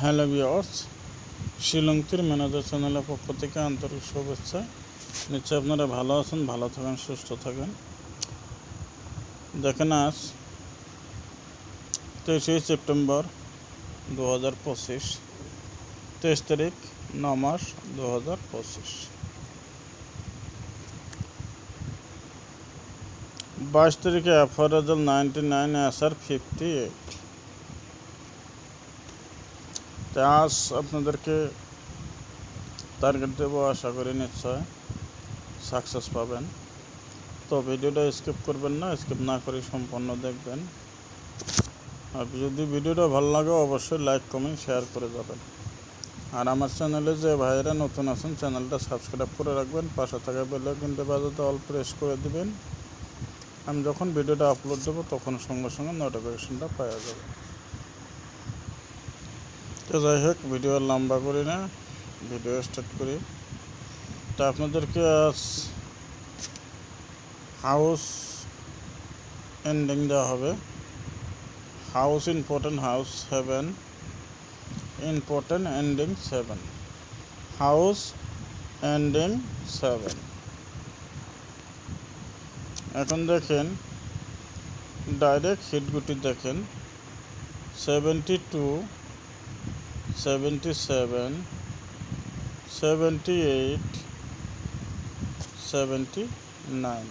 Hello viewers, শিলংতির manager চ্যানেলের পক্ষ থেকে আন্তরিক শুভেচ্ছা। নিশ্চয়ই আপনারা ভালো আছেন, ভালো থাকেন, সুস্থ থাকেন। দেখেন, আজ 23 সেপ্টেম্বর 2025, 23 তারিখ 9 মাস 2025। 22 তারিখে FRL 99 SR 58। আজ আপনাদেরকে টার্গেট দেবো, আশা করি নিশ্চয় সাকসেস পাবেন। তো ভিডিওটা স্কিপ করবেন না, স্কিপ না করে সম্পূর্ণ দেখবেন। আর যদি ভিডিওটা ভালো লাগে অবশ্যই লাইক কমেন্ট শেয়ার করে যাবেন। আর আমার চ্যানেলে যে ভাইয়েরা নতুন আছেন চ্যানেলটা সাবস্ক্রাইব করে রাখবেন, পাশে থাকা বেল আইকনটা বাজাতে অল প্রেস করে দিবেন। আমি যখন ভিডিওটা আপলোড দেবো তখন সঙ্গে সঙ্গে নোটিফিকেশনটা পাওয়া যাবে। তো যাই হোক, ভিডিও লম্বা করি না, ভিডিও স্টার্ট করি। তো আপনাদেরকে আজ হাউস এন্ডিং দেওয়া হবে। House important, house heaven important, ending 7। House ending 7। এখন দেখেন ডাইরেক্ট হিটগুটি দেখেন 72, 77, 78, 79,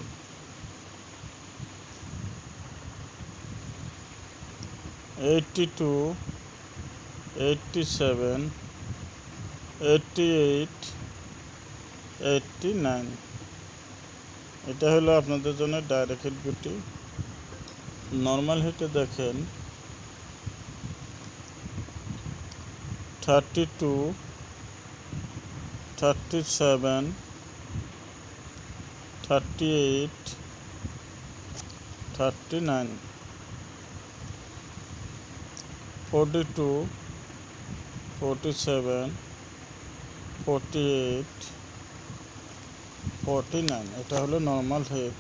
82, 87, 88, 89। এটা হলো আপনাদের জন্য ডাইরেক্ট হিট গুটি। নর্মাল হিটে দেখেন 32, 37, 38, 39, 42, 47, 48, 49। এটা হলো নর্মাল হিট।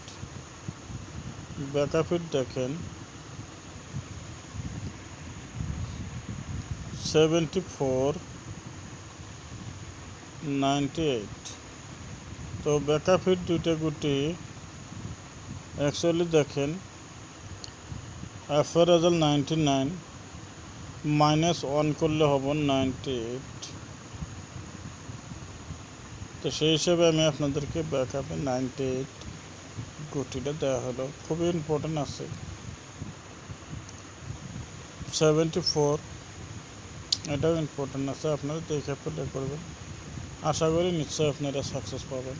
ব্যাকআপ হিট দেখেন 74, 98। তো ব্যাকআপ হিট দুইটা গুটি অ্যাকচুয়ালি দেখেন FRL 99 -1 করলে হবে 98। তো সেই হিসেবে আমি আপনাদেরকে ব্যাকআপে 98 গুটিটা দেওয়া হলো। খুবই ইম্পর্টেন্ট আছে। 74 এটাও ইম্পর্টেন্ট আছে, আপনারা দেখে প্লে করবেন। আশা করি নিশ্চয়ই আপনারা সাকসেস পাবেন।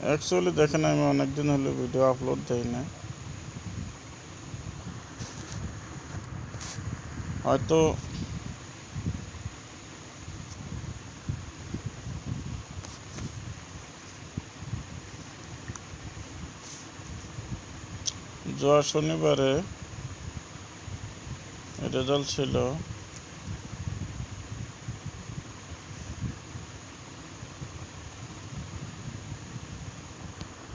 অ্যাকচুয়ালি দেখেন, আমি অনেকদিন হলো ভিডিও আপলোড দেই না। হয়তো শনিবারে রেজাল্ট ছিল